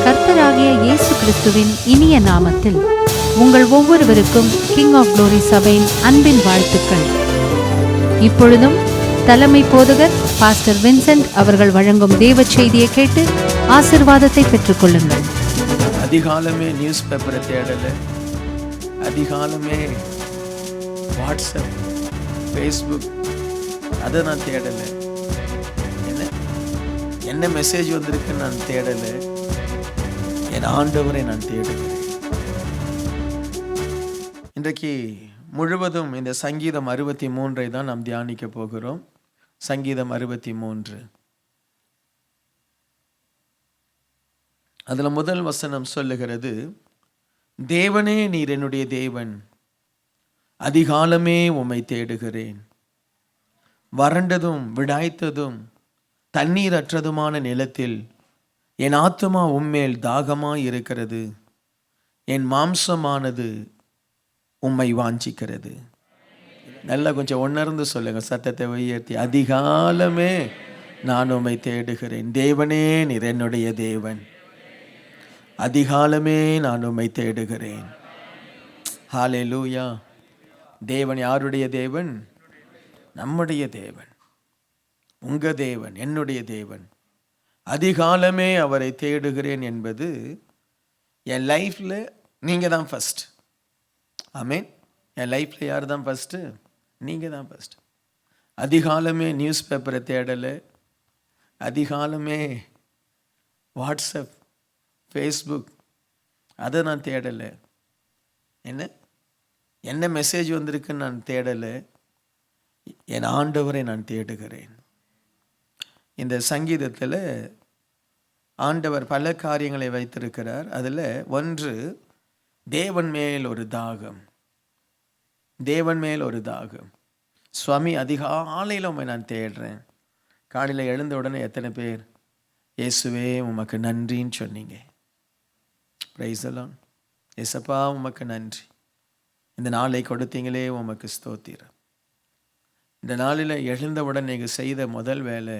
கர்த்தராகிய இயேசு கிறிஸ்துவின் இனிய நாமத்தில் உங்கள் ஒவ்வொருவருக்கும் கிங் ஆஃப் குளோரி சபையின் அன்பின் வாழ்த்துக்கள். இப்பொழுதும் தலைமை போதகர் பாஸ்டர் வின்சென்ட் அவர்கள் வழங்கும் தேவ செய்தியை கேட்டு ஆசீர்வாதத்தை பெற்றுக்கொள்ளுங்கள். அதிகாலமே நியூஸ் பேப்பரை தேடலை, அதிகாலமே வாட்ஸ்அப், ஃபேஸ்புக் அதை நான் தேடலை, என்ன மெசேஜ் வந்திருக்குன்னு நான் தேடலை, என் ஆண்டவரை நான் தேடுகிறேன். இன்றைக்கு முழுவதும் இந்த சங்கீதம் 63 தான் நாம் தியானிக்க போகிறோம். சங்கீதம் 63, அதில் முதல் வசனம் சொல்லுகிறது, தேவனே நீர் என்னுடைய தேவன், அதிகாலமே உம்மை தேடுகிறேன். வறண்டதும் விடாய்த்ததும் தண்ணீர் அற்றதுமான நிலத்தில் என் ஆத்துமா உம்மேல் தாகமாய் இருக்கிறது, என் மாம்சமானது உம்மை வாஞ்சிக்கிறது. நல்லா கொஞ்சம் உணர்ந்து சொல்லுங்க, சத்தத்தை உயர்த்தி. அதிகாலமே நான் உம்மை தேடுகிறேன். தேவனே நீர் என்னுடைய தேவன், அதிகாலமே நான் உம்மை தேடுகிறேன். ஹல்லேலூயா. தேவன் யாருடைய தேவன்? நம்முடைய தேவன், உங்க தேவன், என்னுடைய தேவன். அதிகாலமே அவரை தேடுகிறேன் என்பது என் லைஃப்ல நீங்க தான் ஃபர்ஸ்ட். ஆமென். என் லைஃப்ல யார் தான் ஃபர்ஸ்ட்? நீங்க தான் ஃபர்ஸ்ட். அதிகாலமே நியூஸ் பேப்பரை தேடலை, அதிகாலமே வாட்ஸ்அப், ஃபேஸ்புக் அதை நான் தேடலை, என்ன மெசேஜ் வந்திருக்குன்னு நான் தேடலை, என் ஆண்டவரை நான் தேடுகிறேன். இந்த சங்கீதத்தில் ஆண்டவர் பல காரியங்களை வைத்திருக்கிறார். அதில் ஒன்று, தேவன் மேல் ஒரு தாகம். தேவன் மேல் ஒரு தாகம். சுவாமி, அதிகாலையில் உம்மை நான் தேடுறேன். காலையில் எழுந்த உடனே எத்தனை பேர் இயேசுவே உமக்கு நன்றின்னு சொன்னீங்க? Praise the Lord. இயேசப்பா உமக்கு நன்றி, இந்த நாளை கொடுத்தீங்களே உமக்கு ஸ்தோத்திரம். இந்த நாளில் எழுந்தவுடன் நீங்கள் செய்த முதல் வேலை,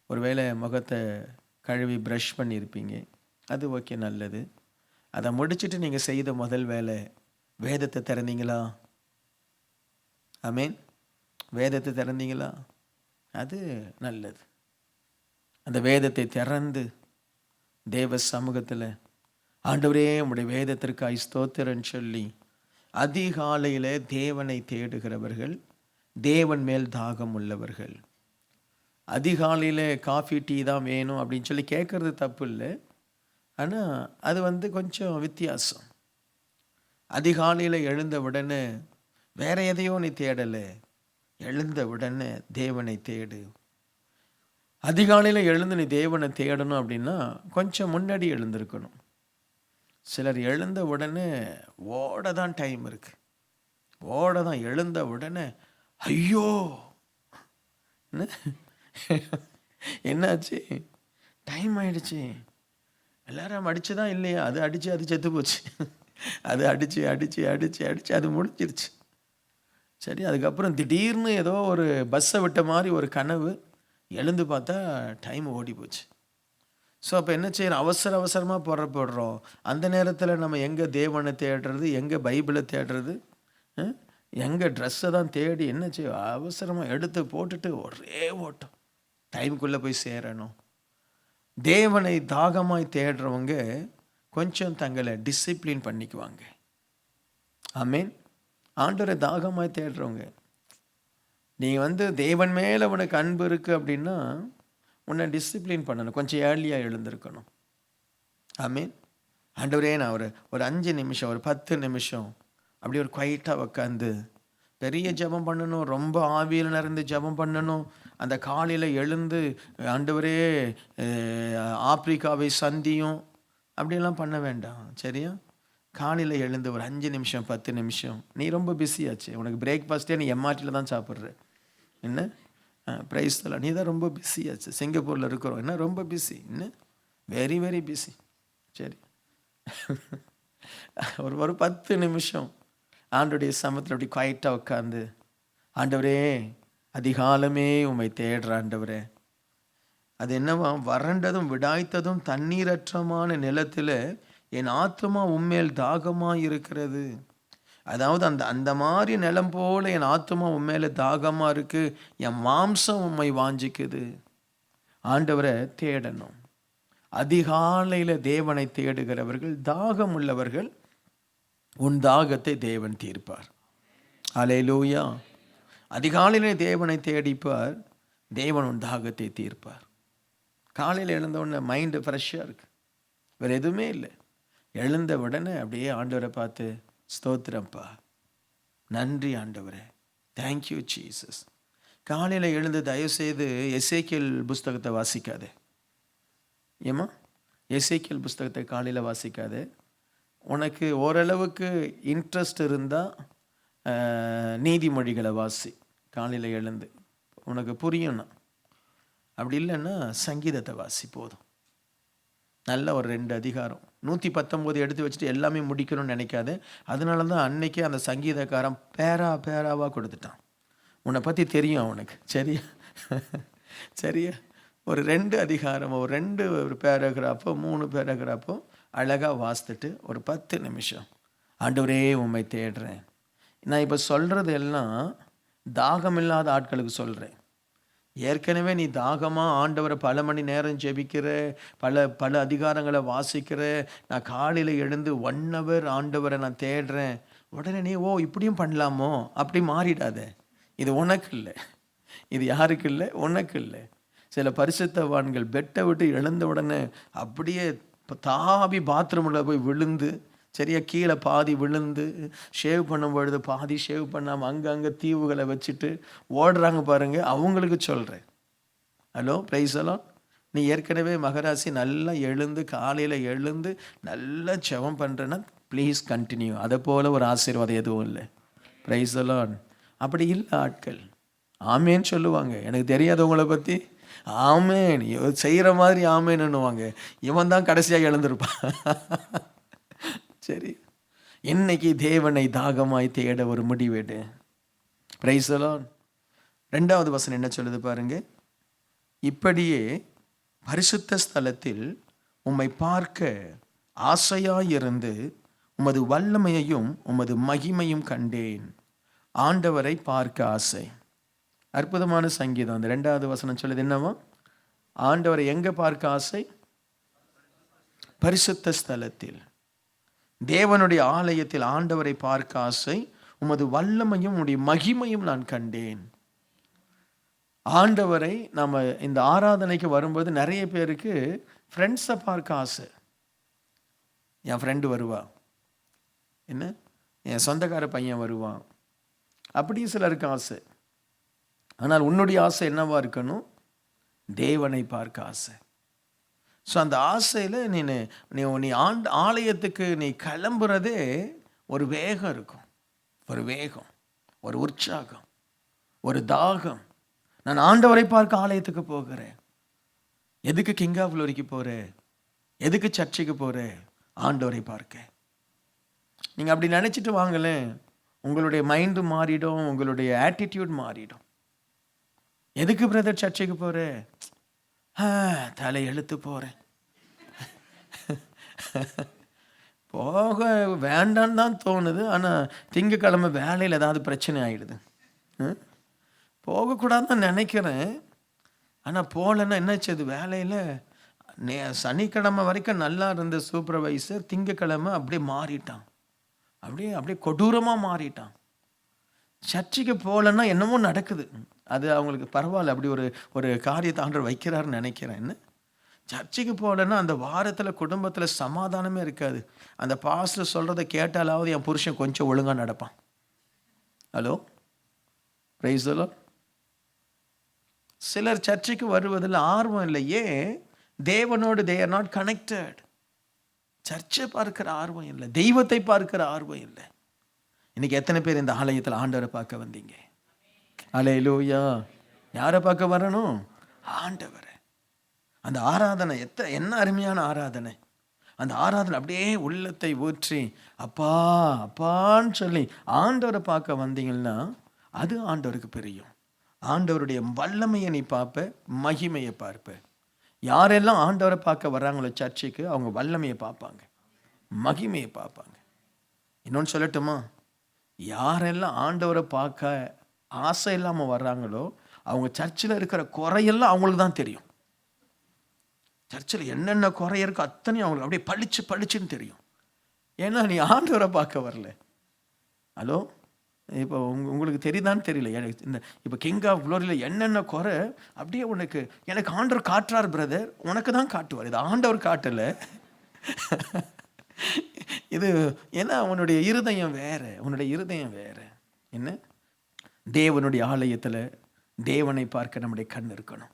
ஒருவேளை முகத்தை கழுவி ப்ரஷ் பண்ணியிருப்பீங்க, அது ஓகே, நல்லது. அதை முடிச்சுட்டு நீங்கள் செய்த முதல் வேலை வேதத்தை திறந்தீங்களா? ஆமென். வேதத்தை திறந்தீங்களா? அது நல்லது. அந்த வேதத்தை திறந்து தேவ சமூகத்தில் ஆண்டவரே உம்முடைய வேதத்திற்காய் ஸ்தோத்திரன்னு சொல்லி அதிகாலையில் தேவனை தேடுகிறவர்கள், தேவன் மேல் தாகம் உள்ளவர்கள். அதிகாலையில் காஃபி டீ தான் வேணும் அப்படின்னு சொல்லி கேட்குறது தப்பு இல்லை, ஆனால் அது கொஞ்சம் வித்தியாசம். அதிகாலையில் எழுந்த உடனே வேற எதையோ நீ தேடலை, எழுந்த உடனே தேவனை தேடு. அதிகாலையில் எழுந்து நீ தேவனை தேடணும் அப்படின்னா கொஞ்சம் முன்னாடி எழுந்திருக்கணும். சிலர் எழுந்த உடனே ஓட தான் டைம் இருக்கு, ஓட தான். எழுந்த உடனே ஐயோ என்னாச்சு, டைம் ஆயிடுச்சு, எல்லாரும் அடிச்சுதான் இல்லையா, அது அடிச்சு அது செத்து போச்சு, அது அடிச்சு அடிச்சு அடிச்சு அடிச்சு அது முடிஞ்சிருச்சு. சரி, அதுக்கப்புறம் திடீர்னு ஏதோ ஒரு பஸ்ஸை விட்ட மாதிரி ஒரு கனவு, எழுந்து பார்த்தா டைம் ஓடி போச்சு. ஸோ அப்போ என்ன செய்யறோம்? அவசர அவசரமாக புறப்படுறோம். அந்த நேரத்தில் நம்ம எங்கே தேவனை தேடுறது, எங்கே பைபிளை தேடுறது, எங்கே ட்ரெஸ்ஸை தான் தேடி என்ன செய்ய, அவசரமாக எடுத்து போட்டுட்டு ஒரே ஓட்டம், டைமுக்குள்ளே போய் சேரணும். தேவனை தாகமாய் தேடுறவங்க கொஞ்சம் தங்களை டிசிப்ளின் பண்ணிக்குவாங்க. ஆமென். ஆண்டவரை தாகமாய் தேடுறவங்க, நீ தேவன் மேலே உனக்கு அன்பு இருக்குது அப்படின்னா உன்னை டிசிப்ளின் பண்ணணும், கொஞ்சம் ஏர்லியாக எழுந்திருக்கணும். ஆமென். ஆண்டவரே, நான் ஒரு 5 நிமிஷம், ஒரு 10 நிமிஷம் அப்படி ஒரு குவைட்டாக உட்காந்து பெரிய ஜெபம் பண்ணணும், ரொம்ப ஆவியில் நிறைந்து ஜெபம் பண்ணணும். அந்த காலையில் எழுந்து ஆண்டவரே ஆப்பிரிக்காவை சந்தியும் அப்படிலாம் பண்ண வேண்டாம், சரியா? காலையில் எழுந்து ஒரு 5 நிமிஷம் 10 நிமிஷம். நீ ரொம்ப பிஸியாச்சு, உனக்கு பிரேக்ஃபாஸ்ட்டே நீ எம்ஆர்டியில் தான் சாப்பிட்ற, என்ன ப்ரைஸ் தரலாம். நீ தான் ரொம்ப பிஸியாச்சு, சிங்கப்பூரில் இருக்கிறோம், என்ன ரொம்ப பிஸி, என்ன வெரி வெரி பிஸி. சரி, ஒரு 10 நிமிஷம் ஆண்டவருடைய சமத்தில் அப்படி குவைட்டாக உட்காந்து, ஆண்டவரே அதிகாலமே உம்மை தேடுற ஆண்டவரே, அது என்னவா, வறண்டதும் விடாய்த்ததும் தண்ணீரற்றமான நிலத்தில் என் ஆத்துமா உம்மேல் தாகமாக இருக்கிறது. அதாவது அந்த அந்த மாதிரி நிலம் போல என் ஆத்துமா உண்மையில தாகமாக இருக்கு, என் மாம்சம் உண்மை வாஞ்சிக்குது. ஆண்டவரை தேடணும். அதிகாலையில் தேவனை தேடுகிறவர்கள், தாகம் உள்ளவர்கள், உன் தாகத்தை தேவன் தீர்ப்பார். அல்லேலூயா. அதிகாலையிலே தேவனை தேடிப்பார், தேவன் உன் தாகத்தை தீர்ப்பார். காலையில் எழுந்தவுடனே மைண்டு ஃப்ரெஷ்ஷாக இருக்கு, வேறு எதுவுமே இல்லை. எழுந்த உடனே அப்படியே ஆண்டவரை பார்த்து, ஸ்தோத்திரம்ப்பா, நன்றி ஆண்டவரே, தேங்க்யூ ஜீசஸ். காலையில் எழுந்து தயவுசெய்து எசேக்கியேல் புஸ்தகத்தை வாசிக்காதே. ஏம்மா, எசேக்கியேல் புஸ்தகத்தை காலையில் வாசிக்காதே. உனக்கு ஓரளவுக்கு இன்ட்ரெஸ்ட் இருந்தால் நீதிமொழிகளை வாசி காலையில் எழுந்து, உனக்கு புரியணும். அப்படி இல்லைன்னா சங்கீதத்தை வாசி போதும். நல்ல ஒரு 2 அதிகாரம், 119 எடுத்து வச்சுட்டு எல்லாமே முடிக்கணும்னு நினைக்காது. அதனால தான் அன்னைக்கே அந்த சங்கீதக்காரன் பேராவாக கொடுத்துட்டான். உன்னை பற்றி தெரியும் அவனுக்கு, சரியா? சரியா? ஒரு 2 அதிகாரம், ஒரு பேராகிராஃபோ 3 பேராகிராஃபோ அழகாக வாசித்துட்டு ஒரு 10 நிமிஷம், ஆண்டவரே உம்மை தேடுறேன். நான் இப்போ சொல்கிறது எல்லாம் தாகம் இல்லாத ஆட்களுக்கு சொல்கிறேன். ஏற்கனவே நீ தாகமாக ஆண்டவரை பல மணி நேரம் ஜெபிக்கிற, பல அதிகாரங்களை வாசிக்கிற, நான் காலையில் எழுந்து 1 hour ஆண்டவரை நான் தேடுறேன், உடனே நீ இப்படியும் பண்ணலாமோ அப்படி மாறிடாத. இது உனக்கு இல்லை, இது யாருக்கு இல்லை, உனக்கு இல்லை. சில பரிசுத்தவான்கள் பெட்டை விட்டு எழுந்த உடனே அப்படியே தாவி பாத்ரூமில் போய் விழுந்து, சரியா, கீழே பாதி விழுந்து, ஷேவ் பண்ணும் பொழுது பாதி ஷேவ் பண்ணாமல் அங்கங்கே தீவுகளை வச்சுட்டு ஓடுறாங்க பாருங்க, அவங்களுக்கு சொல்கிறேன். ஹலோ, பிரைஸ் எல்லாம். நீ ஏற்கனவே மகராசி நல்லா எழுந்து காலையில் எழுந்து நல்லா ஜெபம் பண்ணுறேன்னா ப்ளீஸ் கண்டினியூ. அதை போல் ஒரு ஆசீர்வாதம் எதுவும் இல்லை. பிரைஸ் எல்லாம். அப்படி இல்லை ஆட்கள் ஆமேன்னு சொல்லுவாங்க. எனக்கு தெரியாதவங்களை பற்றி ஆமேன் செய்கிற மாதிரி ஆமேன்னுவாங்க. இவன் தான் கடைசியாக எழுந்திருப்பான். சரி, இன்னைக்கு தேவனை தாகமாய் தேட ஒரு முடிவெடு. Price the Lord. 2வது வசனம் என்ன சொல்லுது பாருங்க. இப்படியே பரிசுத்த ஸ்தலத்தில் உம்மை பார்க்க ஆசையாயிருந்து உமது வல்லமையையும் உமது மகிமையும் கண்டேன். ஆண்டவரை பார்க்க ஆசை. அற்புதமான சங்கீதம். அந்த 2வது வசனம் சொல்லுது என்னவா, ஆண்டவரை எங்க பார்க்க ஆசை? பரிசுத்த ஸ்தலத்தில், தேவனுடைய ஆலயத்தில் ஆண்டவரை பார்க்க ஆசை, உமது வல்லமையும் உம்முடைய மகிமையும் நான் கண்டேன். ஆண்டவரை நம்ம இந்த ஆராதனைக்கு வரும்போது நிறைய பேருக்கு ஃப்ரெண்ட்ஸை பார்க்க ஆசை. என் ஃப்ரெண்டு வருவா, என்ன என் சொந்தக்கார பையன் வருவான், அப்படி சிலருக்கு ஆசை. ஆனால் உன்னுடைய ஆசை என்னவா இருக்கணும்? தேவனை பார்க்க ஆசை. ஸோ அந்த ஆசையில் நீ ஆலயத்துக்கு நீ கிளம்புறதே ஒரு வேகம் இருக்கும், ஒரு வேகம், ஒரு உற்சாகம், ஒரு தாகம். நான் ஆண்டவரை பார்க்க ஆலயத்துக்கு போகிறேன். எதுக்கு கிங் ஆஃப் க்ளோரிக்கு போகிறேன்? எதுக்கு சர்ச்சுக்கு போகிறேன்? ஆண்டவரை பார்க்க. நீங்கள் அப்படி நினச்சிட்டு வாங்களேன், உங்களுடைய மைண்டு மாறிடும், உங்களுடைய ஆட்டிடியூட் மாறிடும். எதுக்கு பிரதர் சர்ச்சுக்கு போகிறேன்? தலை எழுத்து போகிறேன். போக வேண்டான்னு தான் தோணுது, ஆனால் திங்கக்கிழமை வேலையில் ஏதாவது பிரச்சனை ஆகிடுது. போகக்கூடாதுன்னு நினைக்கிறேன், ஆனால் போகலன்னா என்னாச்சு, வேலையில் சனிக்கிழமை வரைக்கும் நல்லா இருந்த சூப்பர்வைசர் திங்கக்கிழமை அப்படியே மாறிட்டான், அப்படியே கொடூரமாக மாறிட்டான். சர்ச்சுக்கு போகலன்னா என்னமோ நடக்குது. அது அவங்களுக்கு பரவாயில்ல, அப்படி ஒரு காரியத்தை ஆண்டவர் வைக்கிறாருன்னு நினைக்கிறேன். என்ன, சர்ச்சுக்கு போகலன்னா அந்த வாரத்தில் குடும்பத்தில் சமாதானமே இருக்காது. அந்த பாஸ்டர் சொல்கிறத கேட்டாலாவது என் புருஷன் கொஞ்சம் ஒழுங்காக நடப்பான். Hello, praise the Lord. சிலர் சர்ச்சுக்கு வருவதில் ஆர்வம் இல்லை. ஏன்? தேவனோடு they are not connected. சர்ச்சை பார்க்கிற ஆர்வம் இல்லை, தெய்வத்தை பார்க்கிற ஆர்வம் இல்லை. இன்னைக்கு எத்தனை பேர் இந்த ஆலயத்தில் ஆண்டவரை பார்க்க வந்தீங்க? அல்லேலூயா. யாரை பார்க்க வரணும்? ஆண்டவரை. அந்த ஆராதனை என்ன அருமையான ஆராதனை. அந்த ஆராதனை அப்படியே உள்ளத்தை ஊற்றி அப்பா அப்பான்னு சொல்லி ஆண்டவரை பார்க்க வந்தீங்கன்னா அது ஆண்டவருக்கு பிரியும். ஆண்டவருடைய வல்லமையை நீ பார்ப்ப, மகிமையை பார்ப்ப. யாரெல்லாம் ஆண்டவரை பார்க்க வர்றாங்களோ சர்ச்சுக்கு, அவங்க வல்லமையை பார்ப்பாங்க, மகிமையை பார்ப்பாங்க. இன்னொன்று சொல்லட்டுமா, யாரெல்லாம் ஆண்டவரை பார்க்க ஆசை இல்லாமல் வர்றாங்களோ அவங்க சர்ச்சில் இருக்கிற குறையெல்லாம் அவங்களுக்கு தான் தெரியும். சர்ச்சில் என்னென்ன குறை இருக்கோ அத்தனையும் அவங்களுக்கு அப்படியே பளிச்சுன்னு தெரியும். ஏன்னா நீ ஆண்டவரை பார்க்க வரல. ஹலோ, இப்போ உங்களுக்கு தெரியுதான்னு தெரியல. எனக்கு இந்த இப்போ கிங் ஆஃப் க்ளோரியில் என்னென்ன குறை அப்படியே எனக்கு ஆண்டவர் காட்டுறார் பிரதர், உனக்கு தான் காட்டுவார். இது ஆண்டவர் காட்டலை. இது ஏன்னா உன்னுடைய இருதயம் வேற. என்ன, தேவனுடைய ஆலயத்தில் தேவனை பார்க்க நம்முடைய கண் இருக்கணும்.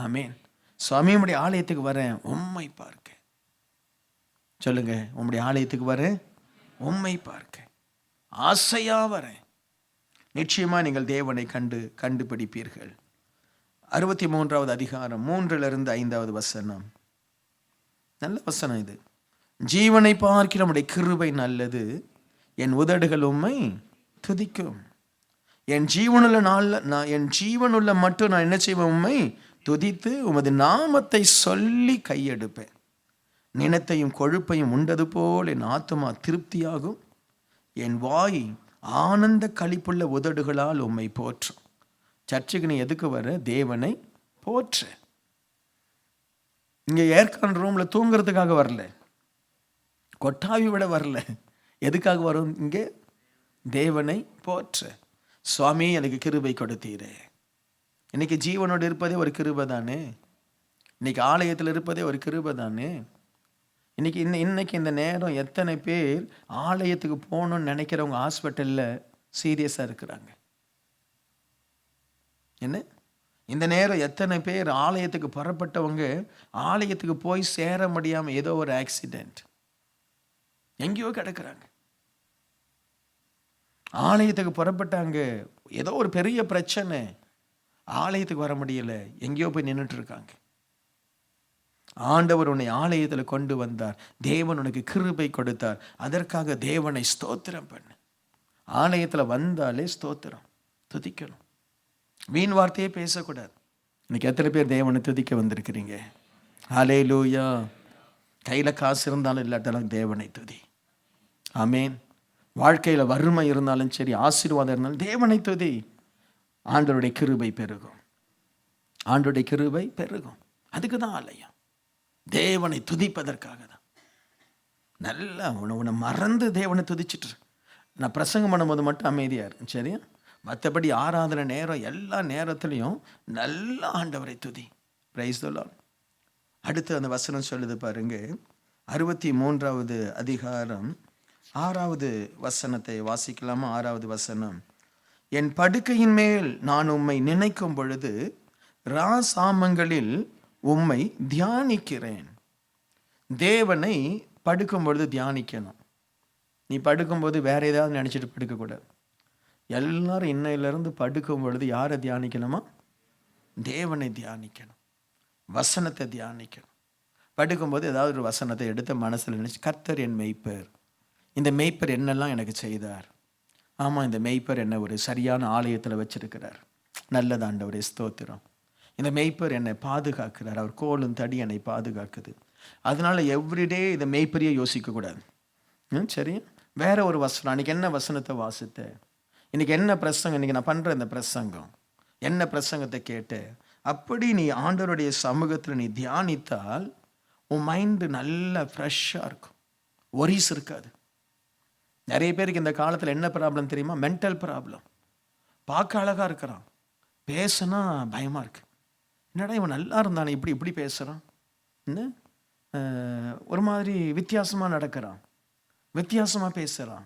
ஆமேன். சுவாமியுடைய ஆலயத்துக்கு வரேன் உம்மை பார்க்க. சொல்லுங்க, உம்முடைய ஆலயத்துக்கு வரேன் உம்மை பார்க்க ஆசையா வரேன். நிச்சயமா நீங்கள் தேவனை கண்டுபிடிப்பீர்கள். 63வது அதிகாரம் 3-5 வசனம், நல்ல வசனம் இது. ஜீவனை பார்க்கிற நம்முடைய கிருபை நல்லது, என் உதடுகள் உம்மை துதிக்கும். என் ஜீவனுள்ள மட்டும் நான் என்ன செய்வேன்? உம்மை துதித்து உமது நாமத்தை சொல்லி கையெடுப்பேன். நினத்தையும் கொழுப்பையும் உண்டது போல் என் ஆத்துமா திருப்தியாகும். என் வாய் ஆனந்த களிப்புள்ள உதடுகளால் உம்மை போற்றும். சர்ச்சுக்கு நீ எதுக்கு வர? தேவனை போற்ற. இங்கே ஏர்கான் ரூம்ல தூங்குறதுக்காக வரல, கொட்டாவி விட வரல. எதுக்காக வரும்? இங்கே தேவனை போற்ற. சுவாமி எனக்கு கிருபை கொடுத்தீரே. இன்னைக்கு ஜீவனோடு இருப்பதே ஒரு கிருபை தானே. இன்னைக்கு ஆலயத்தில் இருப்பதே ஒரு கிருபை தானே. இன்னைக்கு இந்த நேரம் எத்தனை பேர் ஆலயத்துக்கு போகணும்னு நினைக்கிறவங்க ஹாஸ்பிட்டலில் சீரியஸாக இருக்கிறாங்க? என்ன, இந்த நேரம் எத்தனை பேர் ஆலயத்துக்கு புறப்பட்டவங்க ஆலயத்துக்கு போய் சேர முடியாமல் ஏதோ ஒரு ஆக்சிடென்ட் எங்கேயோ கிடக்குறாங்க. ஆலயத்துக்கு புறப்பட்டாங்க, ஏதோ ஒரு பெரிய பிரச்சனை, ஆலயத்துக்கு வர முடியல, எங்கேயோ போய் நின்றுட்டு இருக்காங்க. ஆண்டவர் உன்னை ஆலயத்தில் கொண்டு வந்தார், தேவன் உனக்கு கிருபை கொடுத்தார், அதற்காக தேவனை ஸ்தோத்திரம் பண்ணு. ஆலயத்தில் வந்தாலே ஸ்தோத்திரம், துதிக்கணும். வீண் வார்த்தையே பேசக்கூடாது. இன்னைக்கு எத்தனை பேர் தேவனை துதிக்க வந்திருக்கிறீங்க? ஹல்லேலூயா. கையில் காசு இருந்தாலும் இல்லாட்டாலும் தேவனை துதி. ஆமேன். வாழ்க்கையில் வறுமை இருந்தாலும் சரி, ஆசீர்வாதம் இருந்தாலும் தேவனை துதி. ஆண்டவருடைய கிருபை பெருகும், ஆண்டவருடைய கிருபை பெருகும். அதுக்கு தான் ஆலயம், தேவனை துதிப்பதற்காக தான். நல்லா உன்னை மறந்து தேவனை துதிச்சிட்டு. நான் பிரசங்கம் பண்ணும்போது மட்டும் அமைதியாக இருக்கும், சரியா? மற்றபடி ஆராதனை நேரம் எல்லா நேரத்துலையும் நல்ல ஆண்டவரை துதி. Price the Lord. அடுத்து அந்த வசனம் சொல்லுது பாருங்க, 63வது அதிகாரம் 6வது வசனத்தை வாசிக்கலாமா? 6வது வசனம், என் படுக்கையின் மேல் நான் உம்மை நினைக்கும் பொழுது ராசாமங்களில் உம்மை தியானிக்கிறேன். தேவனை படுக்கும் பொழுது தியானிக்கணும். நீ படுக்கும்போது வேற ஏதாவது நினச்சிட்டு படுக்கக்கூடாது. எல்லாரும் இன்னையிலிருந்து படுக்கும் பொழுது யாரை தியானிக்கணுமா? தேவனை தியானிக்கணும், வசனத்தை தியானிக்கணும். படுக்கும்போது ஏதாவது ஒரு வசனத்தை எடுத்து மனசில் நினச்சி, கர்த்தர் என் மெய்ப்பர், இந்த மெய்ப்பர் என்னெல்லாம் எனக்கு செய்தார். ஆமாம், இந்த மெய்ப்பர் என்னை ஒரு சரியான ஆலயத்தில் வச்சிருக்கிறார், நல்லது ஆண்டவரே ஸ்தோத்திரம். இந்த மெய்ப்பர் என்னை பாதுகாக்கிறார், அவர் கோலும் தடி என்னை பாதுகாக்குது. அதனால எவ்ரிடே இந்த மெய்ப்பரியை யோசிக்கக்கூடாது. சரி, வேற ஒரு வசனம், அன்றைக்கி என்ன வசனத்தை வாசித்த, இன்றைக்கி என்ன பிரசங்கம், இன்றைக்கி நான் பண்ணுற இந்த பிரசங்கம் என்ன பிரசங்கத்தை கேட்டு, அப்படி நீ ஆண்டவருடைய சமூகத்தில் நீ தியானித்தால் உன் மைண்டு நல்லா ஃப்ரெஷ்ஷாக இருக்கும், ஒரிஸ் இருக்காது. நிறைய பேருக்கு இந்த காலத்தில் என்ன ப்ராப்ளம் தெரியுமா? Mental problem. பார்க்க அழகாக இருக்கிறான், பேசுனா பயமாக இருக்கு. என்னடா இவன் நல்லா இருந்தானே, இப்படி பேசுகிறான், என்ன ஒரு மாதிரி வித்தியாசமாக நடக்கிறான், வித்தியாசமாக பேசுகிறான்,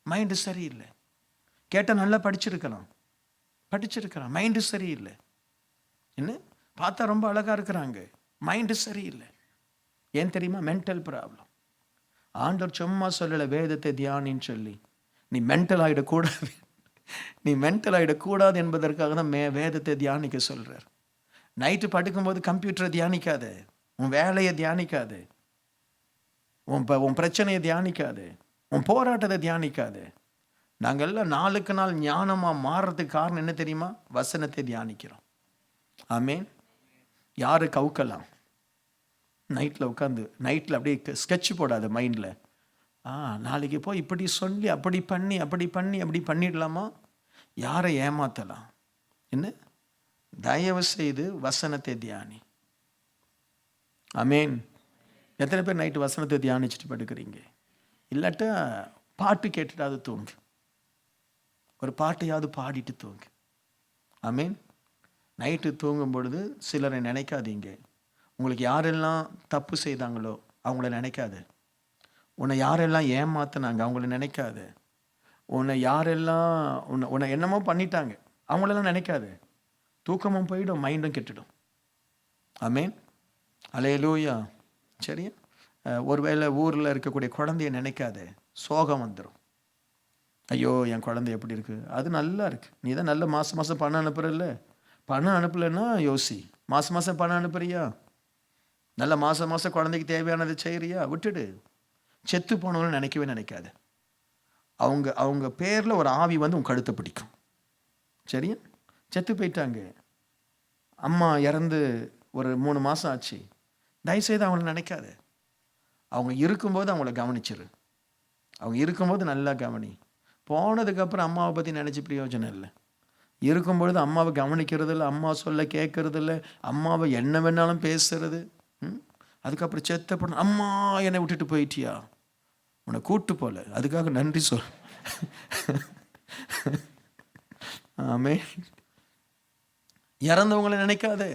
மைண்டு சரியில்லை. கேட்டால் நல்லா படிச்சிருக்கிறான், மைண்டு சரியில்லை. என்ன பார்த்தா ரொம்ப அழகாக இருக்கிறாங்க, மைண்டு சரியில்லை. ஏன் தெரியுமா? Mental problem. ஆண்டவர் சும்மா சொல்லலை வேதத்தை தியானின்னு சொல்லி. நீ மென்டல் ஆகிடக்கூடாது என்பதற்காக தான் வேதத்தை தியானிக்க சொல்கிறார். நைட்டு படுக்கும்போது கம்ப்யூட்டரை தியானிக்காது, உன் வேலையை தியானிக்காது, உன் பிரச்சனையை தியானிக்காது, உன் போராட்டத்தை தியானிக்காது. நாங்கள்லாம் நாளுக்கு நாள் ஞானமாக மாறுறதுக்கு காரணம் என்ன தெரியுமா? வசனத்தை தியானிக்கிறோம். ஆமேன். யாரு கவுக்கலாம்? நைட்டில் உட்காந்து நைட்டில் அப்படியே ஸ்கெட்ச் போடாத மைண்டில். நாளைக்கு போய் இப்படி சொல்லி அப்படி பண்ணி அப்படி பண்ணிடலாமா? யாரை ஏமாற்றலாம்? என்ன? தயவு செய்து வசனத்தை தியானி. ஆமேன். எத்தனை பேர் நைட்டு வசனத்தை தியானிச்சுட்டு படுக்கிறீங்க? இல்லாட்டா பாட்டு கேட்டுட்டாவது தூங்கு. ஒரு பாட்டையாவது பாடிட்டு தூங்கு. ஆமேன். நைட்டு தூங்கும் பொழுது சிலரை நினைக்காதீங்க. உங்களுக்கு யாரெல்லாம் தப்பு செய்தாங்களோ அவங்கள நினைக்காது. உன்னை யாரெல்லாம் ஏமாத்தினாங்க அவங்கள நினைக்காது. உன்னை யாரெல்லாம் உன்னை என்னமோ பண்ணிட்டாங்க அவங்களெல்லாம் நினைக்காது. தூக்கமும் போயிடும், மைண்டும் கெட்டுடும். ஆமேன். அல்லேலூயா. சரியா? ஒருவேளை ஊரில் இருக்கக்கூடிய குழந்தைய நினைக்காத, சோகம் வந்துடும். ஐயோ என் குழந்தை எப்படி இருக்குது? அது நல்லா இருக்குது. நீ தான் நல்ல மாதம் பணம் அனுப்புறல்ல. பணம் அனுப்பலைன்னா யோசி. மாதம் பணம் அனுப்புறியா? நல்ல மாதம் குழந்தைக்கு தேவையானதை செய்கிறியா? விட்டுடு. செத்து போனவங்கன்னு நினைக்கவே நினைக்காது. அவங்க பேரில் ஒரு ஆவி வந்து உன் கழுத்தை பிடிக்கும். சரியா? செத்து போயிட்டாங்க, அம்மா இறந்து ஒரு 3 மாதம் ஆச்சு, தயவுசெய்து அவங்கள நினைக்காது. அவங்க இருக்கும்போது அவங்கள கவனிச்சிரு. அவங்க இருக்கும்போது நல்லா கவனி. போனதுக்கப்புறம் அம்மாவை பற்றி நினச்சி பிரயோஜனம் இல்லை. இருக்கும்பொழுது அம்மாவை கவனிக்கிறது இல்லை, அம்மா சொல்ல கேட்கறது இல்லை, அம்மாவை என்ன வேணாலும் பேசுறது. அதுக்கப்புறம் செத்த பண்ண அம்மா என்னை விட்டுட்டு போயிட்டியா, உன்னை கூட்டு போல, அதுக்காக நன்றி சொல். ஆமே. இறந்தவங்களை நினைக்காதே,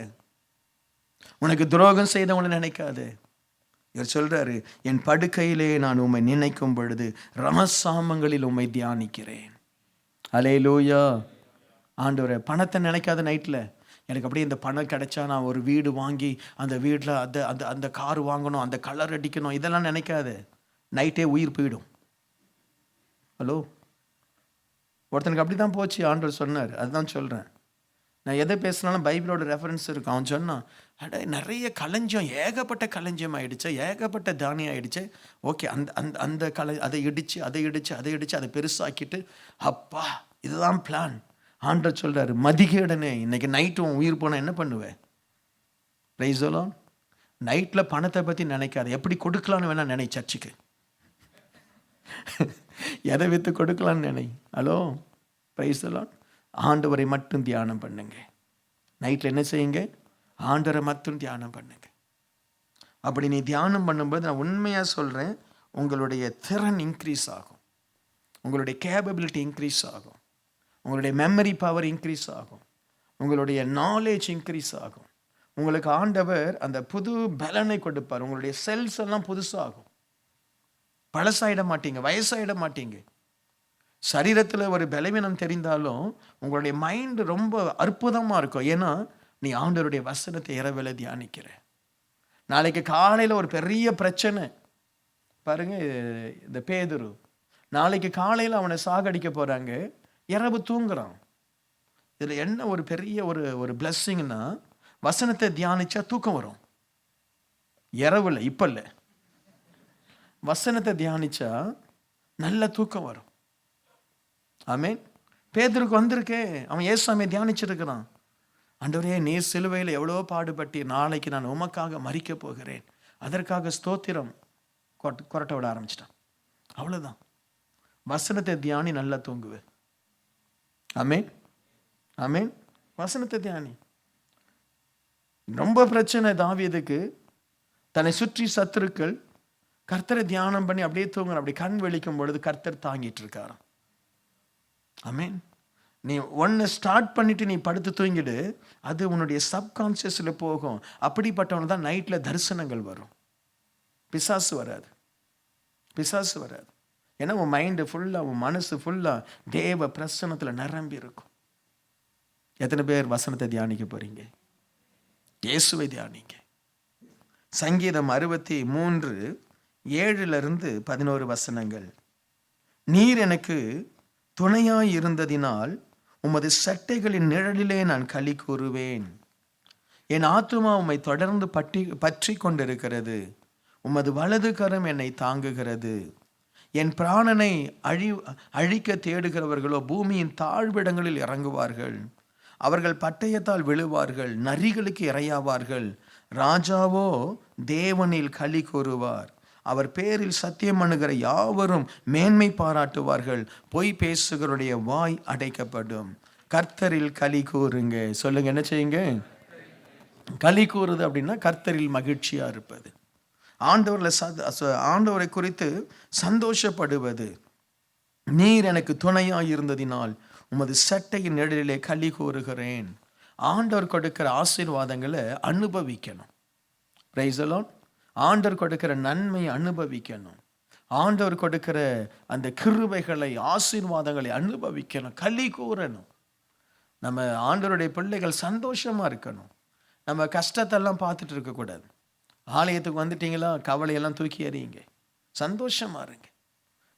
உனக்கு துரோகம் செய்தவங்களை நினைக்காதே. இவர் சொல்றாரு, என் படுக்கையிலே நான் உம்மை நினைக்கும் பொழுது ரமசாமங்களில் உம்மை தியானிக்கிறேன். அல்லேலூயா. ஆண்டவரே, பணத்தை நினைக்காத நைட்டில். எனக்கு அப்படியே இந்த பணம் கிடைச்சா நான் ஒரு வீடு வாங்கி அந்த வீட்டில் அந்த கார் வாங்கணும், அந்த கலர் அடிக்கணும், இதெல்லாம் நினைக்காது. நைட்டே உயிர் போயிடும். ஹலோ, ஒருத்தனுக்கு அப்படி தான் போச்சு. ஆண்டவர் சொன்னார், அதுதான் சொல்கிறேன். நான் எதை பேசினாலும் பைபிளோட ரெஃபரன்ஸ் இருக்கும். அவன் சொன்னான், அட நிறைய களஞ்சியம், ஏகப்பட்ட களஞ்சியம் ஆகிடுச்சு, ஏகப்பட்ட தானியம் ஆகிடுச்சு. ஓகே, அந்த அதை இடித்து அதை பெருசாக்கிட்டு, அப்பா இதுதான் பிளான். ஆண்டவர் சொல்கிறாரு, மதிகேடனே, இன்னைக்கு நைட்டு உன் உயிர் போனால் என்ன பண்ணுவேன்? Price the Lord. நைட்டில் பணத்தை பற்றி நினைக்காது, எப்படி கொடுக்கலான்னு வேணா நினை. சர்ச்சுக்கு எதை விற்று கொடுக்கலான்னு நினை. Hello, praise the Lord. ஆண்டவரை மட்டும் தியானம் பண்ணுங்க. நைட்டில் என்ன செய்யுங்க? ஆண்டவரை மட்டும் தியானம் பண்ணுங்க. அப்படி நீ தியானம் பண்ணும்போது, நான் உண்மையாக சொல்கிறேன், உங்களுடைய திறன் இன்க்ரீஸ் ஆகும், உங்களுடைய கேப்பபிலிட்டி இன்க்ரீஸ் ஆகும், உங்களுடைய மெமரி பவர் இன்க்ரீஸ் ஆகும், உங்களுடைய நாலேஜ் இன்க்ரீஸ் ஆகும். உங்களுக்கு ஆண்டவர் அந்த புது பலனை கொடுப்பார். உங்களுடைய செல்ஸ் எல்லாம் புதுசாகும். பழசாயிட மாட்டீங்க, வயசாயிட மாட்டீங்க. சரீரத்தில் ஒரு பலவீனம் தெரிந்தாலும் உங்களுடைய மைண்டு ரொம்ப அற்புதமாக இருக்கும். ஏன்னா நீ ஆண்டவருடைய வசனத்தை இரவில் தியானிக்கிற. நாளைக்கு காலையில் ஒரு பெரிய பிரச்சனை பாருங்க. இந்த பேதுரு நாளைக்கு காலையில் அவனை சாகடிக்க போகிறாங்க, இரவு தூங்குறான். இதில் என்ன ஒரு பெரிய ஒரு பிளஸ்ஸிங்னா, வசனத்தை தியானிச்சா தூக்கம் வரும். இரவில், இப்போ இல்லை, வசனத்தை தியானிச்சா நல்ல தூக்கம் வரும். ஆமேன். பேதுருக்கு வந்திருக்கே, அவன் இயேசுவை தியானிச்சிருக்கிறான். ஆண்டவரே, நீ சிலுவையில் எவ்வளோ பாடுபட்டி, நாளைக்கு நான் உமக்காக மரிக்க போகிறேன், அதற்காக ஸ்தோத்திரம். கொரட்டை விட ஆரம்பிச்சிட்டான். அவ்வளோதான். வசனத்தை தியானி நல்லா தூங்குவேன். ஆமேன், ஆமேன். வசனத்தை தியானி. ரொம்ப பிரச்சனை தாவீதுக்கு, தன்னை சுற்றி சத்துருக்கள். கர்த்தரை தியானம் பண்ணி அப்படியே தூங்குற, அப்படி கண் வெளிக்கும் பொழுது கர்த்தர் தாங்கிட்டு இருக்காராம். ஆமேன். நீ ஒன்று ஸ்டார்ட் பண்ணிட்டு நீ படுத்து தூங்கிடு, அது உன்னுடைய சப்கான்சியஸில் போகும். அப்படிப்பட்டவனுக்கு தான் நைட்டில் தரிசனங்கள் வரும். பிசாசு வராது, பிசாசு வராது. ஏன்னா உன் மைண்டு ஃபுல்லாக, உன் மனசு ஃபுல்லாக தேவ பிரசன்னத்தில் நிரம்பி இருக்கும். எத்தனை பேர் வசனத்தை தியானிக்க போறீங்க? இயேசுவை தியானிங்க. சங்கீதம் 63 7-11 வசனங்கள். நீர் எனக்கு துணையாய் இருந்ததினால் உமது சட்டைகளின் நிழலிலே நான் களி கூறுவேன். என் ஆத்துமா உம்மை தொடர்ந்து பற்றி கொண்டிருக்கிறது. உமது வலது கரம் என்னை தாங்குகிறது. என் பிராணனை அழிக்க தேடுகிறவர்களோ பூமியின் தாழ்விடங்களில் இறங்குவார்கள். அவர்கள் பட்டயத்தால் விழுவார்கள், நரிகளுக்கு இரையாவார்கள். ராஜாவோ தேவனில் களி கூறுவார். அவர் பேரில் சத்தியம் பண்ணுகிற யாவரும் மேன்மை பாராட்டுவார்கள். பொய் பேசுகிறவருடைய வாய் அடைக்கப்படும். கர்த்தரில் களி கூறுங்க. சொல்லுங்க, என்ன செய்யுங்க? களி கூறுது அப்படின்னா கர்த்தரில் மகிழ்ச்சியா இருப்பது, ஆண்டவரை குறித்து சந்தோஷப்படுவது. நீர் எனக்கு துணையாய் இருந்ததினால் உமது சட்டையின் நிழலிலே களி கூறுகிறேன். ஆண்டவர் கொடுக்கிற ஆசீர்வாதங்களை அனுபவிக்கணும். Price the Lord. ஆண்டவர் கொடுக்கிற நன்மையை அனுபவிக்கணும். ஆண்டவர் கொடுக்கிற அந்த கிருபைகளை, ஆசீர்வாதங்களை அனுபவிக்கணும், களி கூறணும். நம்ம ஆண்டவருடைய பிள்ளைகள் சந்தோஷமா இருக்கணும். நம்ம கஷ்டத்தெல்லாம் பார்த்துட்டு இருக்கக்கூடாது. ஆலயத்துக்கு வந்துட்டீங்களா, கவலையெல்லாம் தூக்கி எறியுங்க, சந்தோஷமா இருங்க.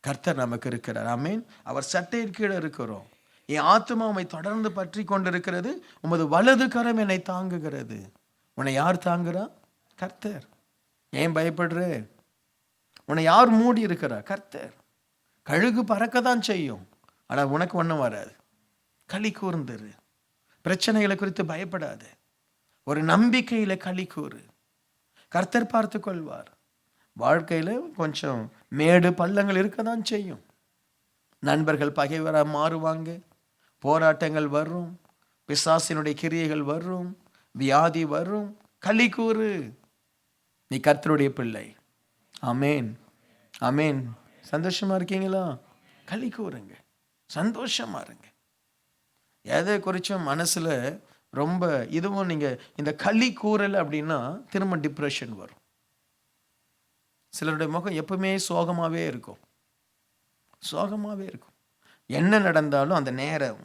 கர்த்தர் நமக்கு இருக்கிறார். ஆமென். அவர் சட்டையின் கீழே இருக்கிறோம். என் ஆத்துமா உம்மை தொடர்ந்து பற்றி கொண்டிருக்கிறது, உமது வலது கரம் என்னை தாங்குகிறது. உன்னை யார் தாங்குறா? கர்த்தர். ஏன் பயப்படுற? உன்னை யார் மூடி இருக்கிறா? கர்த்தர். கழுகு பறக்கத்தான் செய்யும், ஆனால் உனக்கு ஒன்றும் வராது. களி கூர்ந்துரு. பிரச்சனைகளை குறித்து பயப்படாது. ஒரு நம்பிக்கையில களி கூறு. கர்த்தர் பார்த்து கொள்வார். வாழ்க்கையில கொஞ்சம் மேடு பள்ளங்கள் இருக்கதான் செய்யும். நண்பர்கள் பகைவராக மாறுவாங்க, போராட்டங்கள் வரும், பிசாசினுடைய கிரியைகள் வரும், வியாதி வரும். களி கூறு. நீ கர்த்தருடைய பிள்ளை. ஆமேன், ஆமேன். சந்தோஷமா இருக்கீங்களா? களி கூறுங்க, சந்தோஷமா இருங்க. எதை குறிச்சும் மனசுல ரொம்ப இதுவும் நீங்க இந்த களி கூறல அப்படின்னா திரும்ப டிப்ரெஷன் வரும். சிலருடைய முகம் எப்பவுமே சோகமாவே இருக்கும், சோகமாவே இருக்கும். என்ன நடந்தாலும் அந்த நேரம்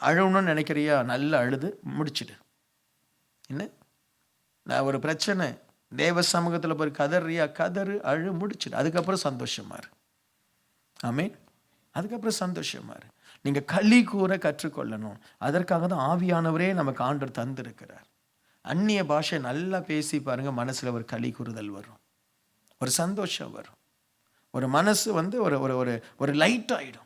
அழணும்னு நினைக்கிறியா, நல்லா அழுது முடிச்சிடு. என்ன, நான் ஒரு பிரச்சனை தேவ சமூகத்தில் போய் கதறியா, கதறு, அழு, முடிச்சிடு. அதுக்கப்புறம் சந்தோஷமா இரு. ஆமேன். அதுக்கப்புறம் சந்தோஷமா இரு. நீங்க களி கூற கற்றுக்கொள்ளணும். அதற்காக தான் ஆவியானவரே நமக்கு ஆண்டவர் தந்திருக்கிறார். அந்நிய பாஷை நல்லா பேசி பாருங்க, மனசுல ஒரு களி கூறுதல் வரும், ஒரு சந்தோஷம் வரும். ஒரு மனசு ஒரு லைட் ஆயிடும்.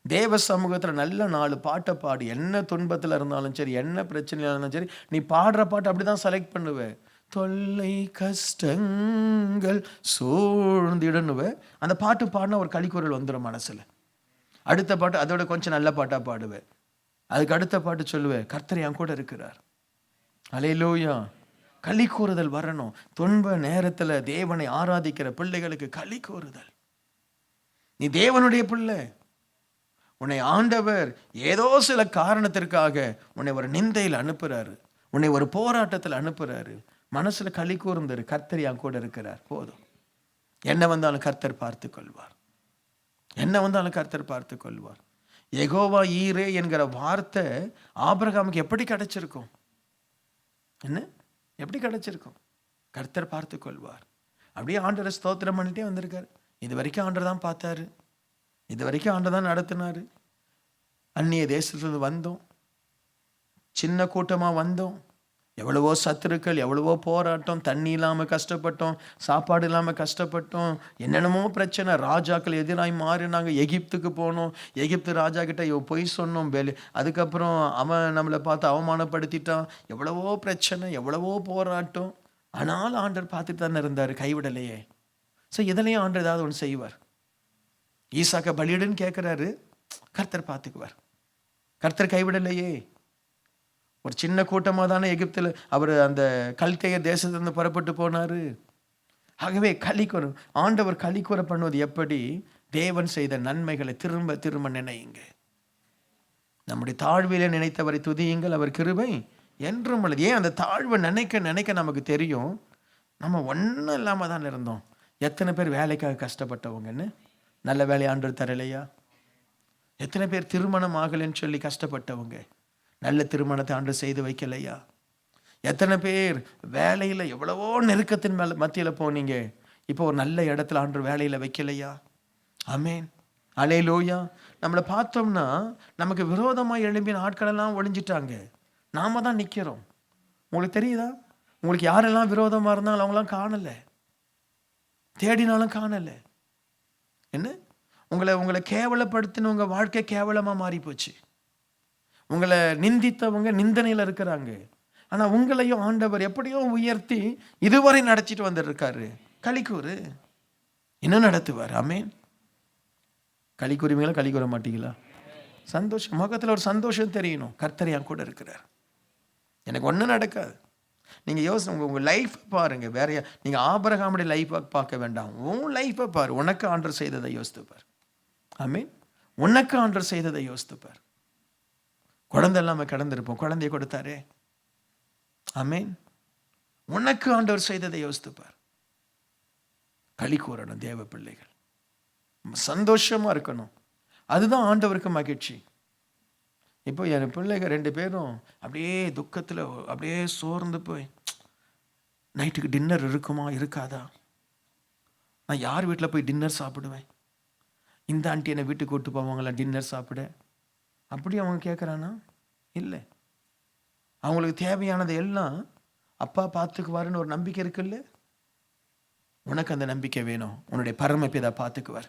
தேவ சமூகத்துல நல்ல 4 பாட்டை பாடி, என்ன துன்பத்துல இருந்தாலும் சரி, என்ன பிரச்சனையா இருந்தாலும் சரி, நீ பாடுற பாட்டு அப்படிதான் செலக்ட் பண்ணுவ. தொல்லை கஷ்டங்கள் சூழ்ந்திடனுவ, அந்த பாட்டு பாடினா ஒரு களிக்குரல் வந்துடும் மனசுல. அடுத்த பாட்டு அதோட கொஞ்சம் நல்ல பாட்டா பாடுவேன். அதுக்கு அடுத்த பாட்டு சொல்லுவேன், கர்த்தர் என் கூட இருக்கிறார். அல்லேலூயா. களி கூறுதல் வரணும். துன்ப நேரத்துல தேவனை ஆராதிக்கிற பிள்ளைகளுக்கு களி கூறுதல். நீ தேவனுடைய பிள்ளை. உன்னை ஆண்டவர் ஏதோ சில காரணத்திற்காக உன்னை ஒரு நிந்தையில் அனுப்புறாரு, உன்னை ஒரு போராட்டத்தில் அனுப்புறாரு. மனசுல களி கூர்ந்துரு, கர்த்தர் என் கூட இருக்கிறார். போதும். என்ன வந்தாலும் கர்த்தர் பார்த்து கொள்வார். என்ன வந்தாலும் கர்த்தர் பார்த்து கொள்வார். யெகோவா ஈரே என்கிற வார்த்தை ஆபிரகாமுக்கு எப்படி கிடைச்சிருக்கும்? என்ன, எப்படி கிடைச்சிருக்கும்? கர்த்தர் பார்த்து கொள்வார். அப்படியே ஆண்டவரை ஸ்தோத்திரம் பண்ணிட்டே வந்திருக்காரு. இது வரைக்கும் ஆண்டவர் தான் பார்த்தாரு, இது வரைக்கும் ஆண்டவர் தான் நடத்தினாரு. அந்நிய தேசத்துலேருந்து வந்தோம், சின்ன கூட்டமாக வந்தோம், எவ்வளவோ சத்துருக்கள், எவ்வளவோ போராட்டம், தண்ணி இல்லாமல் கஷ்டப்பட்டோம், சாப்பாடு இல்லாமல் கஷ்டப்பட்டோம், என்னென்னமோ பிரச்சனை, ராஜாக்கள் எதிராய் மாறினாங்க. எகிப்துக்கு போனோம், எகிப்து ராஜா கிட்ட பொய் சொன்னோம், அதுக்கப்புறம் அவன் நம்மளை பார்த்து அவமானப்படுத்திட்டான். எவ்வளவோ பிரச்சனை, எவ்வளவோ போராட்டம். ஆனாலும் ஆண்டவர் பார்த்துட்டு தானே இருந்தார், கைவிடலையே. ஸோ இதுலையும் ஆண்டவர் ஏதாவது ஒன்று செய்வார். ஈசாக்க பலியிடுன்னு கேட்குறாரு, கர்த்தர் பார்த்துக்குவார். கர்த்தர் கைவிடலையே. ஒரு சின்ன கூட்டமாக தானே எகிப்தில் அவர் அந்த கல்தேயர் தேசத்திலிருந்து புறப்பட்டு போனார். ஆகவே களிக்கூற ஆண்டவர் களிக்கூற பண்ணுவது எப்படி? தேவன் செய்த நன்மைகளை திரும்ப திரும்ப நினையுங்க. நம்முடைய தாழ்விலே நினைத்தவரை துதியுங்கள், அவர் கிருபை என்றும் உள்ளது. ஏன் அந்த தாழ்வை நினைக்க நினைக்க நமக்கு தெரியும், நம்ம ஒன்றும் இல்லாமல் தான் இருந்தோம். எத்தனை பேர் வேலைக்காக கஷ்டப்பட்டவங்கன்னு நல்ல வேலை ஆண்டவர் தரலையா? எத்தனை பேர் திருமணம் ஆகலைன்னு சொல்லி கஷ்டப்பட்டவங்க, நல்ல திருமணத்தை ஆண்டவர் செய்து வைக்கலையா? எத்தனை பேர் வேலையில் எவ்வளவோ நெருக்கத்தின் மத்தியில் போனீங்க, இப்போ ஒரு நல்ல இடத்துல ஆண்டவர் வேலையில் வைக்கலையா? ஆமேன், அல்லேலூயா. நம்மளை பார்த்தோம்னா நமக்கு விரோதமாக எழும்பின ஆட்களெல்லாம் ஒழிஞ்சிட்டாங்க, நாம தான் நிற்கிறோம். உங்களுக்கு தெரியுதா? உங்களுக்கு யாரெல்லாம் விரோதமாக இருந்தாலும் அவங்களாம் காணலை, தேடினாலும் காணலை. என்ன, உங்களை கேவலப்படுத்தினவங்க வாழ்க்கை கேவலமாக மாறி போச்சு. உங்களை நிந்தித்தவங்க நிந்தனையில் இருக்கிறாங்க. ஆனால் உங்களையும் ஆண்டவர் எப்படியோ உயர்த்தி இதுவரை நடத்திட்டு வந்துருக்காரு. களிக்கூறு இன்னும் நடத்துவார். ஆமேன். களிக்கூறுவீங்களா? களி கூற மாட்டீங்களா? சந்தோஷம், முகத்தில் ஒரு சந்தோஷம் தெரியணும். கர்த்தர் என் கூட இருக்கிறார், எனக்கு ஒன்றும் நடக்காது. நீங்கள் யோசிச்சு உங்கள் லைஃப்பை பாருங்கள். வேற நீங்கள் ஆபிரகாமுடைய லைஃப்பை பார்க்க வேண்டாம், உன் லைஃப்பை பாரு. உனக்கு ஆண்டவர் செய்ததை யோசித்துப்பார். ஆமீன். உனக்கு ஆண்டவர் செய்ததை யோசித்துப்பார். குழந்தை இல்லாமல் கடந்திருப்போம், குழந்தைய கொடுத்தாரே. ஆமீன். உனக்கு ஆண்டவர் செய்ததை யோசித்துப்பார். களி கூறணும் தேவ பிள்ளைகள், சந்தோஷமா இருக்கணும். அதுதான் ஆண்டவருக்கு மகிழ்ச்சி. இப்போ என் பிள்ளைங்க 2 பேரும் அப்படியே துக்கத்தில் அப்படியே சோர்ந்து போய், நைட்டுக்கு டின்னர் இருக்குமா இருக்காதா, நான் யார் வீட்டில் போய் டின்னர் சாப்பிடுவேன், இந்த ஆண்டி என்னை வீட்டுக்கு கூப்பிட்டு போவாங்களா டின்னர் சாப்பிட, அப்படி அவங்க கேட்குறானா? இல்லை. அவங்களுக்கு தேவையானதை எல்லாம் அப்பா பார்த்துக்குவாருன்னு ஒரு நம்பிக்கை இருக்குல்ல. உனக்கு அந்த நம்பிக்கை வேணும். உன்னுடைய பரமபிதா பார்த்துக்குவார்.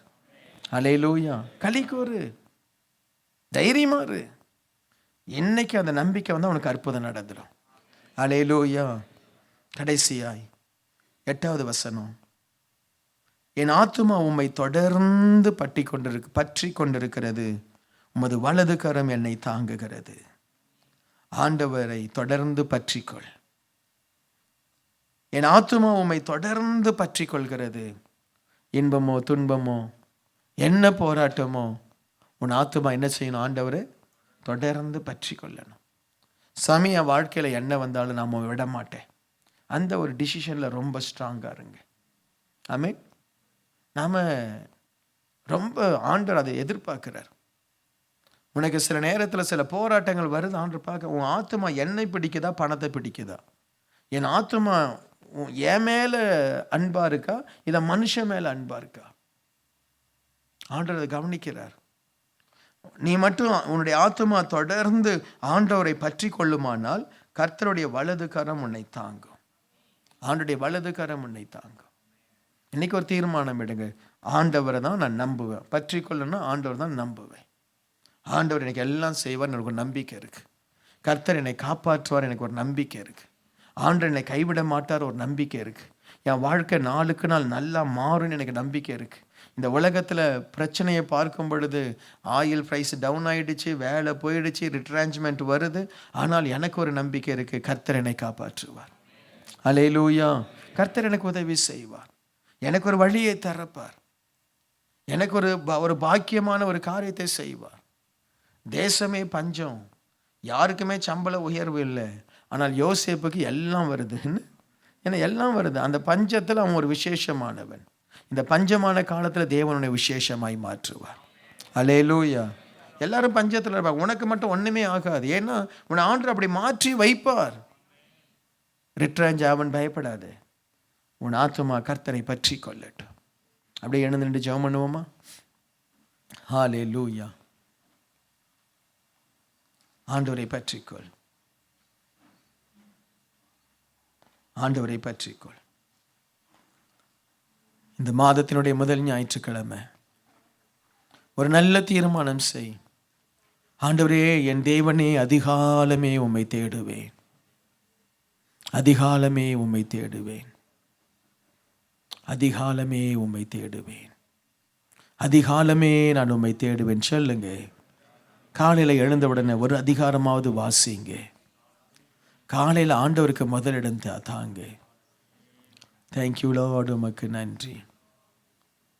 அல்லேலூயா. களிக்கூறு, தைரியமா இரு. இன்னைக்கு அந்த நம்பிக்கை வந்து அவனுக்கு அற்புதம் நடந்துடும். அல்லேலூயா. கடைசியாய் 8வது வசனம், என் ஆத்துமா உம்மை தொடர்ந்து பற்றி கொண்டிருக்கிறது, உமது வலது கரம் என்னை தாங்குகிறது. ஆண்டவரை தொடர்ந்து பற்றிக்கொள். என் ஆத்துமா உம்மை தொடர்ந்து பற்றி கொள்கிறது. இன்பமோ துன்பமோ என்ன போராட்டமோ உன் ஆத்துமா என்ன செய்யணும்? ஆண்டவரை தொடர்ந்து பற்றி கொள்ளணும். என் வாழ்க்கையில் என்ன வந்தாலும் நாம் விட மாட்டேன், அந்த ஒரு டிசிஷனில் ரொம்ப ஸ்ட்ராங்காக இருங்க. ஆமீன். நாம் ரொம்ப ஆண்டவர் அதை எதிர்பார்க்கிறார். உனக்கு சில நேரத்தில் சில போராட்டங்கள் வருது, ஆண்டவர் பார்க்க, உன் ஆத்துமா என்னை பிடிக்குதா பணத்தை பிடிக்குதா? என் ஆத்துமா என் மேலே அன்பா இருக்கா இதை மனுஷன் மேலே அன்பா இருக்கா? ஆண்டவர் அதை கவனிக்கிறார். நீ மட்டும் உன்னுடைய ஆத்துமா தொடர்ந்து ஆண்டவரை பற்றி கொள்ளுமானால் கர்த்தருடைய வலது கரம் உன்னை தாங்கும். ஆண்டவருடைய வலது கரம் உன்னை தாங்கும். இன்னைக்கு ஒரு தீர்மானம் எடுங்க, ஆண்டவரை தான் நான் நம்புவேன். பற்றி கொள்ளணும்னா ஆண்டவர் தான் நம்புவேன். ஆண்டவர் எனக்கு எல்லாம் செய்வார், எனக்கு ஒரு நம்பிக்கை இருக்கு. கர்த்தர் என்னை காப்பாற்றுவார், எனக்கு ஒரு நம்பிக்கை இருக்கு. ஆண்டவர் என்னை கைவிட மாட்டார், ஒரு நம்பிக்கை இருக்கு. என் வாழ்க்கை நாளுக்கு நாள் நல்லா மாறும்னு எனக்கு நம்பிக்கை இருக்கு. இந்த உலகத்தில் பிரச்சனையை பார்க்கும் பொழுது ஆயில் ப்ரைஸ் டவுன் ஆகிடுச்சு, வேலை போயிடுச்சு, ரிட்ரான்ச்மெண்ட் வருது, ஆனால் எனக்கு ஒரு நம்பிக்கை இருக்கு, கர்த்தர் என்னை காப்பாற்றுவார். அல்லேலூயா. கர்த்தர் எனக்கு உதவி செய்வார், எனக்கு ஒரு வழியை திறப்பார், எனக்கு ஒரு பாக்கியமான ஒரு காரியத்தை செய்வார். தேசமே பஞ்சம், யாருக்குமே சம்பள உயர்வு இல்லை, ஆனால் யோசேப்புக்கு எல்லாம் வருதுன்னு, ஏன்னா எல்லாம் வருது. அந்த பஞ்சத்தில் அவன் ஒரு விசேஷமானவன். இந்த பஞ்சமான காலத்தில் தேவனுடைய விசேஷமாய் மாற்றுவார். அல்லேலூயா. எல்லாரும் பஞ்சத்தில் இருப்பாங்க, உனக்கு மட்டும் ஒன்றுமே ஆகாது. ஏன்னா உன்னை ஆண்டவர் அப்படி மாற்றி வைப்பார். ரிட்ரான்ச் ஆவன் பயப்படாது. உன் ஆத்துமா கர்த்தரை பற்றி கொள்ளட்டும். அப்படியே எழுந்து நின்று ஜெபம் பண்ணுவோமா? ஹல்லேலூயா. ஆண்டவரை பற்றிக்கொள், ஆண்டவரை பற்றிக்கொள். இந்த மாதத்தினுடைய முதல் ஞாயிற்றுக்கிழமை ஒரு நல்ல தீர்மானம் செய். ஆண்டவரே, என் தேவனே, அதிகாலமே உம்மை தேடுவேன், அதிகாலமே உம்மை தேடுவேன், அதிகாலமே உம்மை தேடுவேன், அதிகாலமே நான் உம்மை தேடுவேன். சொல்லுங்க. காலையில் எழுந்தவுடனே ஒரு அதிகாரமாவது வாசிங்க. காலையில் ஆண்டவருக்கு முதலிடம் தாங்க. தேங்க்யூ லார்ட், உமக்கு நன்றி.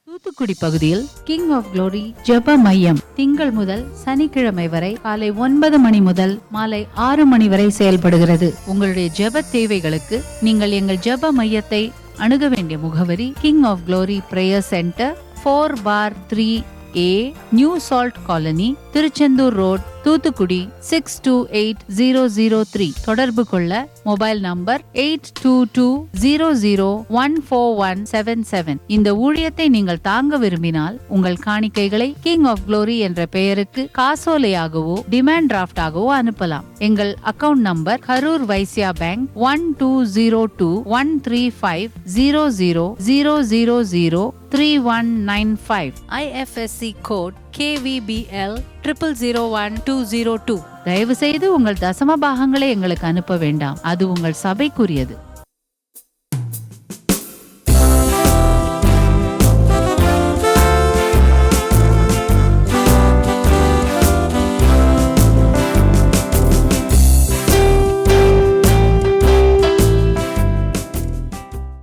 தூத்துக்குடி பகுதியில் கிங் ஆஃப் குளோரி ஜெப மையம் திங்கள் முதல் சனிக்கிழமை வரை காலை 9 மணி முதல் மாலை 6 மணி வரை செயல்படுகிறது. உங்களுடைய ஜெப தேவைகளுக்கு நீங்கள் எங்கள் ஜெப மையத்தை அணுக வேண்டிய முகவரி king of glory prayer centre, 4/3A, new salt colony, Tiruchendur road, Thoothukudi 628003. தொடர்பு கொள்ள மொபைல் நம்பர் 8220014177. இந்த ஊழியத்தை நீங்கள் தாங்க விரும்பினால் உங்கள் காணிக்கைகளை கிங் ஆஃப் குளோரி என்ற பெயருக்கு காசோலையாகவோ டிமாண்ட் டிராஃப்டாகவோ அனுப்பலாம். எங்கள் account number Karur Vaishya bank 1203135000003195. IFSC code KVBL 0001-202. தயவு செய்து உங்கள் தசம பாகங்களை எங்களுக்கு அனுப்ப வேண்டாம், அது உங்கள் சபைக்குரியது.